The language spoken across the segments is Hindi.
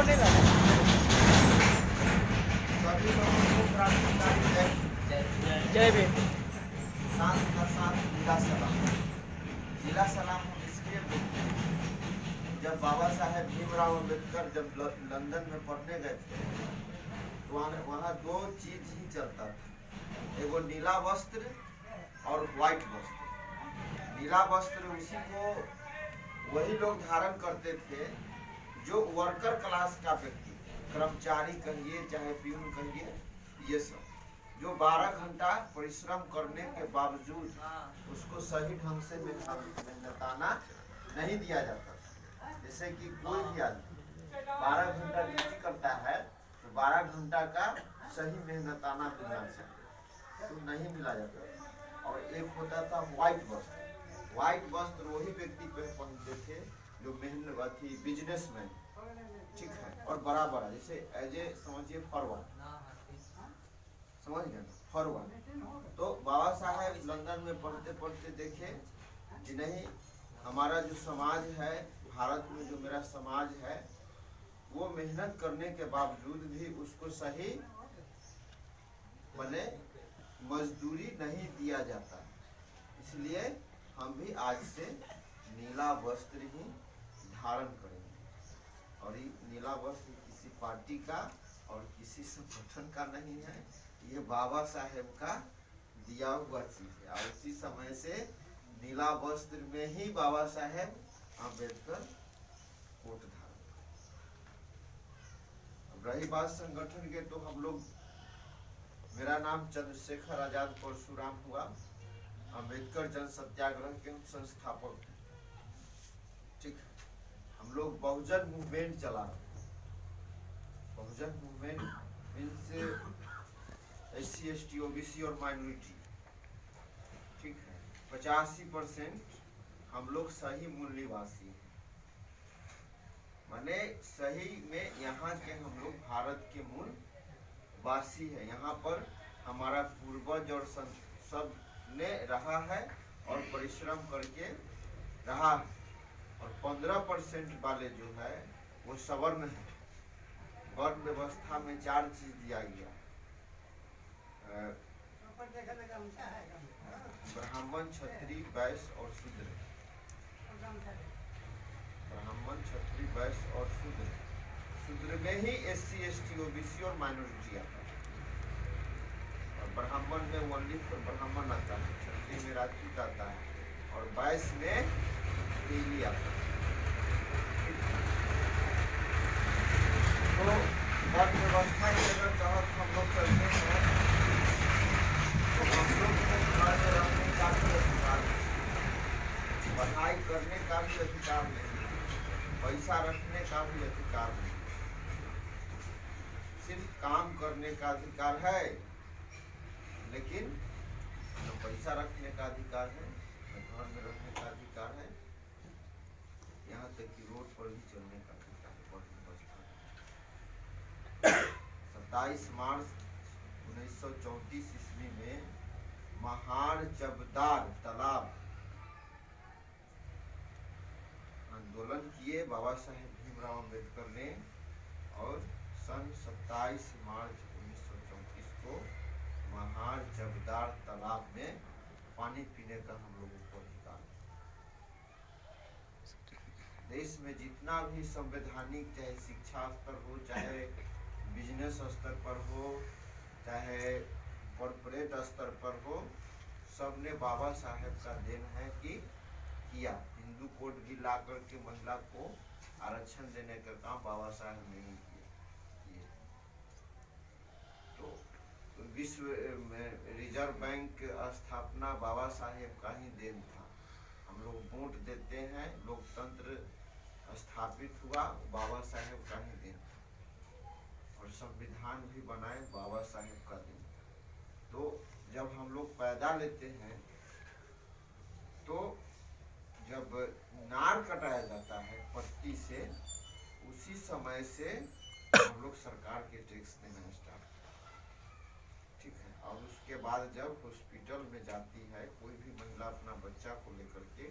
जोर नहीं लगा। सभी लोगों को क्रांतिकारी जय भीम। साथ का साथ जिला सलाम। जिला सलाम हम इसलिए बोलते हैं, जब बाबा साहेब भीमराव अम्बेडकर जब लंदन में पढ़ने गए थे तो वहाँ दो चीज ही चलता था, एगो नीला वस्त्र और व्हाइट वस्त्र। नीला वस्त्र उसी को वही लोग धारण करते थे जो वर्कर क्लास का व्यक्ति, कर्मचारी कहिए चाहे प्यून कहिए, ये सब जो 12 घंटा परिश्रम करने के बावजूद उसको सही ढंग से मेहनताना नहीं दिया जाता था। जैसे कि कोई भी आदमी 12 घंटा ड्यूटी करता है तो 12 घंटा का सही मेहनताना मिलना चाहिए, तो नहीं मिला जाता था। और एक होता था व्हाइट वस्त्र। व्हाइट वस्त्र वही व्यक्ति पहनते थे जो मेहनत बिजनेसमैन, ठीक है, और बड़ा बड़ा जैसे एज ए समझिए फॉरवर्ड, समझ गए ना, फॉरवर्ड। तो बाबा साहेब लंदन में पढ़ते पढ़ते देखे कि नहीं, हमारा जो समाज है, भारत में जो मेरा समाज है, वो मेहनत करने के बावजूद भी उसको सही बने मजदूरी नहीं दिया जाता। इसलिए हम भी आज से नीला वस्त्र ही धारण करेंगे। और ये नीला वस्त्र किसी पार्टी का और किसी संगठन का नहीं है, ये बाबा साहेब का दिया हुआ चीज है। और उसी समय से नीला वस्त्र में ही बाबा साहेब अम्बेडकर कोट धारण। अब रही बात संगठन के, तो हम लोग, मेरा नाम चंद्रशेखर आजाद परशुराम हुआ, अम्बेडकर जन सत्याग्रह के हम संस्थापक हैं, ठीक है। हम लोग बहुजन मूवमेंट चला रहे हैं। Bahujan movement means SC ST OBC और माइनॉरिटी, ठीक है। 85% हम लोग सही मूल निवासी हैं, माने सही में यहाँ के हम लोग भारत के मूल वासी है। यहाँ पर हमारा पूर्वज और सब ने रहा है और परिश्रम करके रहा है। और 15% वाले जो है वो सवर्ण है। वर्ण व्यवस्था में 4 चीज दिया गया, ब्राह्मण, क्षत्रिय, वैश्य और शूद्र। ब्राह्मण, क्षत्रिय, वैश्य और शूद्र। शूद्र में ही SC ST OBC और माइनॉरिटी आता है। और ब्राह्मण में ओनली ब्राह्मण आता है, क्षत्रिय में राजपूत आता है और वैश्य में तेली आता है। तो वर्ण व्यवस्था के अगर तहत हम लोग चलते हैं तो हम लोग को घर में रहने का भी अधिकार नहीं, पढ़ाई करने का भी अधिकार नहीं, पैसा रखने का भी अधिकार नहीं, सिर्फ काम करने का अधिकार है। लेकिन न पैसा रखने का अधिकार है, न घर में रहने का अधिकार है, यहाँ तक कि रोड पर भी चलने का अधिकार है। वर्ण व्यवस्था 27 मार्च 1934 ईस्वी में महार चबदार तालाब आंदोलन किए बाबा साहेब भीमराव अम्बेडकर ने, और सन 27 मार्च 1934 को महार चबदार तालाब में पानी पीने का हम लोगों को अधिकार। देश में जितना भी संवैधानिक, चाहे शिक्षा स्तर हो, चाहे बिजनेस स्तर पर हो, चाहे कॉर्पोरेट स्तर पर हो, सब ने बाबा साहेब का देन है कि किया। हिंदू कोड भी ला करके महिला को आरक्षण देने का काम बाबा साहेब ने ही किया। तो विश्व रिजर्व बैंक स्थापना बाबा साहेब का ही देन था। हम लोग वोट देते हैं, लोकतंत्र स्थापित हुआ, बाबा साहेब का ही देन था। और संविधान भी बनाए, बाबा साहेब का देन था। तो जब हम लोग पैदा लेते हैं तो जब नार कटाया जाता है पट्टी से, उसी समय से हम लोग सरकार के टैक्स देना स्टार्ट, ठीक है। और उसके बाद जब हॉस्पिटल में जाती है कोई भी महिला अपना बच्चा को लेकर के,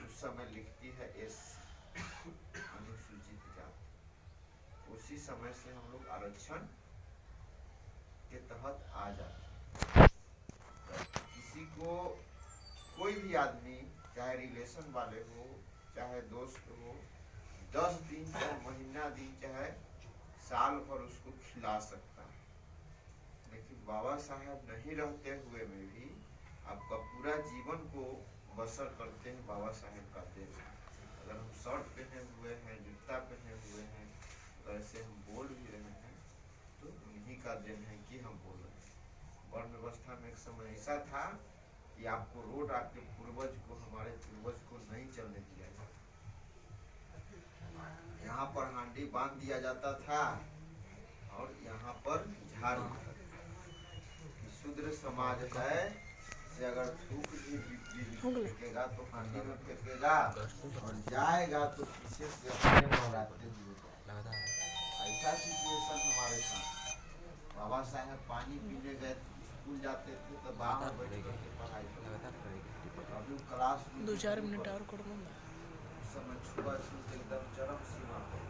उस समय लिखती है SC अनुसूचित जाति, उसी समय से हम लोग आरक्षण के तहत आ जाते हैं। किसी को कोई भी आदमी, चाहे रिलेशन वाले हो, चाहे दोस्त हो, 10 दिन, चाहे महीना दिन, चाहे साल भर उसको खिला सकता है। लेकिन बाबा साहब नहीं रहते हुए में भी आपका पूरा जीवन को बसर करते हैं बाबा साहब का देन। अगर हम शर्ट पहने हुए हैं, जूता पहने हुए हैं, अगर ऐसे हम बोल भी रहे हैं तो उन्हीं का देन है कि हम बोल रहे हैं। वर्ण व्यवस्था में एक समय ऐसा था कि आपको रोड आपके पूर्वज को, हमारे पूर्वज को नहीं चलने दिया जाता। यहाँ पर हांडी बांध दिया जाता था और यहाँ पर झाड़ होता था। शूद्र समाज है से अगर थूक भी फेंकेगा तो हांडी में फेंकेगा और जाएगा तो पीछे से अपने लौटाते हुए जाएगा। ऐसा सिचुएशन हमारे साथ। बाबा साहब पानी पीने गए, स्कूल जाते थे तो बाहर बैठ करके पढ़ाई करते। अभी क्लास 2-4 मिनट और कर दूंगा। उस समय छुआछूत एकदम चरम सीमा पर।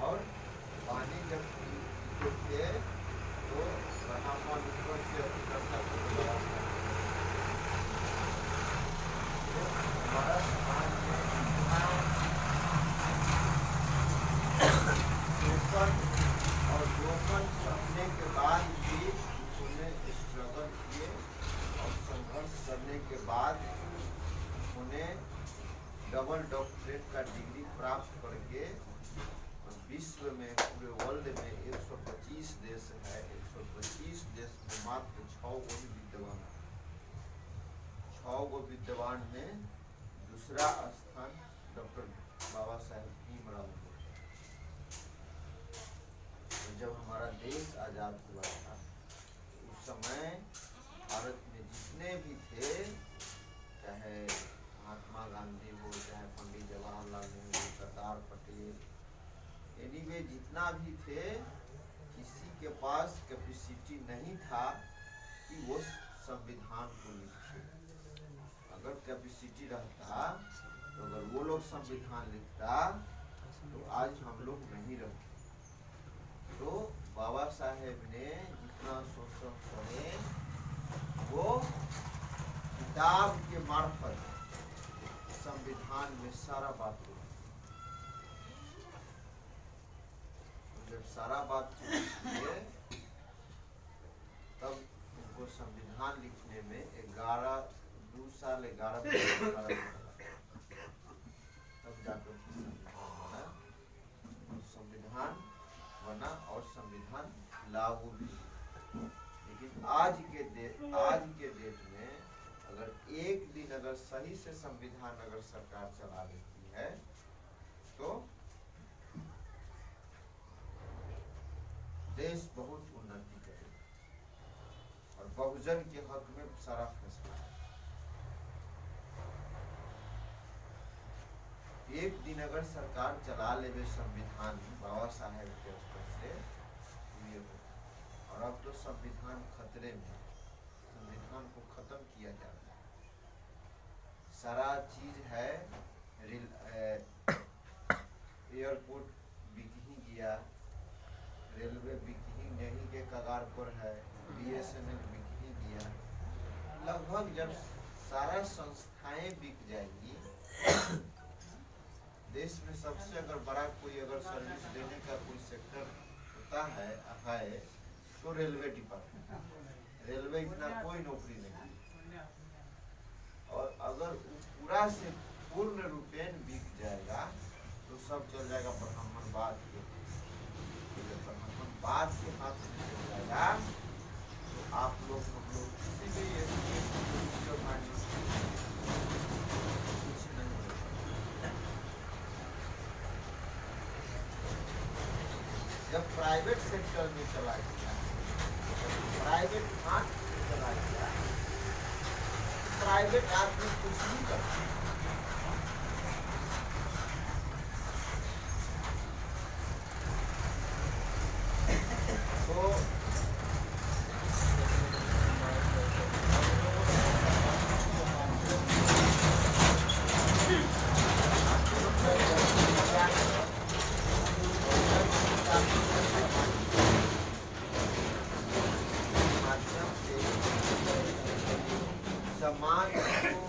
और पानी जब पीते थे तो बनामा ऊपर से अभी करता था। हमारा समाज में शोषण और शोषण करने के बाद भी उन्होंने स्ट्रगल किए और संघर्ष करने के बाद उन्हें डबल डॉक्टरेट का डिग्री प्राप्त करके विश्व में, पूरे वर्ल्ड में 125 देश है, 125 देश में मात्र 6 गो ही विद्वान है। 6 गो विद्वान में दूसरा स्थान डॉक्टर बाबा साहेब भीमराव अम्बेडकर। जब हमारा देश आजाद हुआ था उस समय भारत में जितने भी थे, चाहे महात्मा गांधी हो, चाहे पंडित जवाहरलाल नेहरू, सरदार पटेल, एनीवे जितना भी थे, किसी के पास कैपेसिटी नहीं था कि वो संविधान को लिखे। अगर कैपेसिटी रहता तो अगर वो लोग संविधान लिखता तो आज हम लोग नहीं रहते। तो बाबा साहेब ने जितना शोषण करे वो किताब के मार्फत संविधान में सारा बात हो। जब सारा बात हुई तब उनको संविधान लिखने में 2 साल 11 तब जाकर संविधान बना और संविधान लागू भी। लेकिन आज के डेट में अगर एक दिन अगर सही से संविधान अगर सरकार चला लेती है तो देश बहुत उन्नति करेगा और बहुजन के हक में सारा फैसला। एक दिन अगर सरकार चला लेवे संविधान बाबा साहेब के स्तर से ये हो। और अब तो संविधान खतरे में, संविधान को खत्म किया जा रहा है। सारा चीज है, एयरपोर्ट बिक ही गया, रेलवे बिक ही नहीं के कगार पर है, BSNL बिक ही गया। लगभग जब सारा संस्थाएं बिक जाएगी, देश में सबसे अगर बड़ा कोई अगर सर्विस देने का कोई सेक्टर होता है तो रेलवे डिपार्टमेंट। रेलवे इतना कोई नौकरी नहीं। और अगर पूरा से पूर्ण रूपेण बिक जाएगा तो सब चल जाएगा ब्राह्मणवाद के। ब्राह्मणवाद के हाथ में चल जाएगा तो आप लोग हम लोग किसी भी जब प्राइवेट सेक्टर में चला गया, प्राइवेट हाथ में चला गया, प्राइवेट आदमी कुछ नहीं करता। समाज को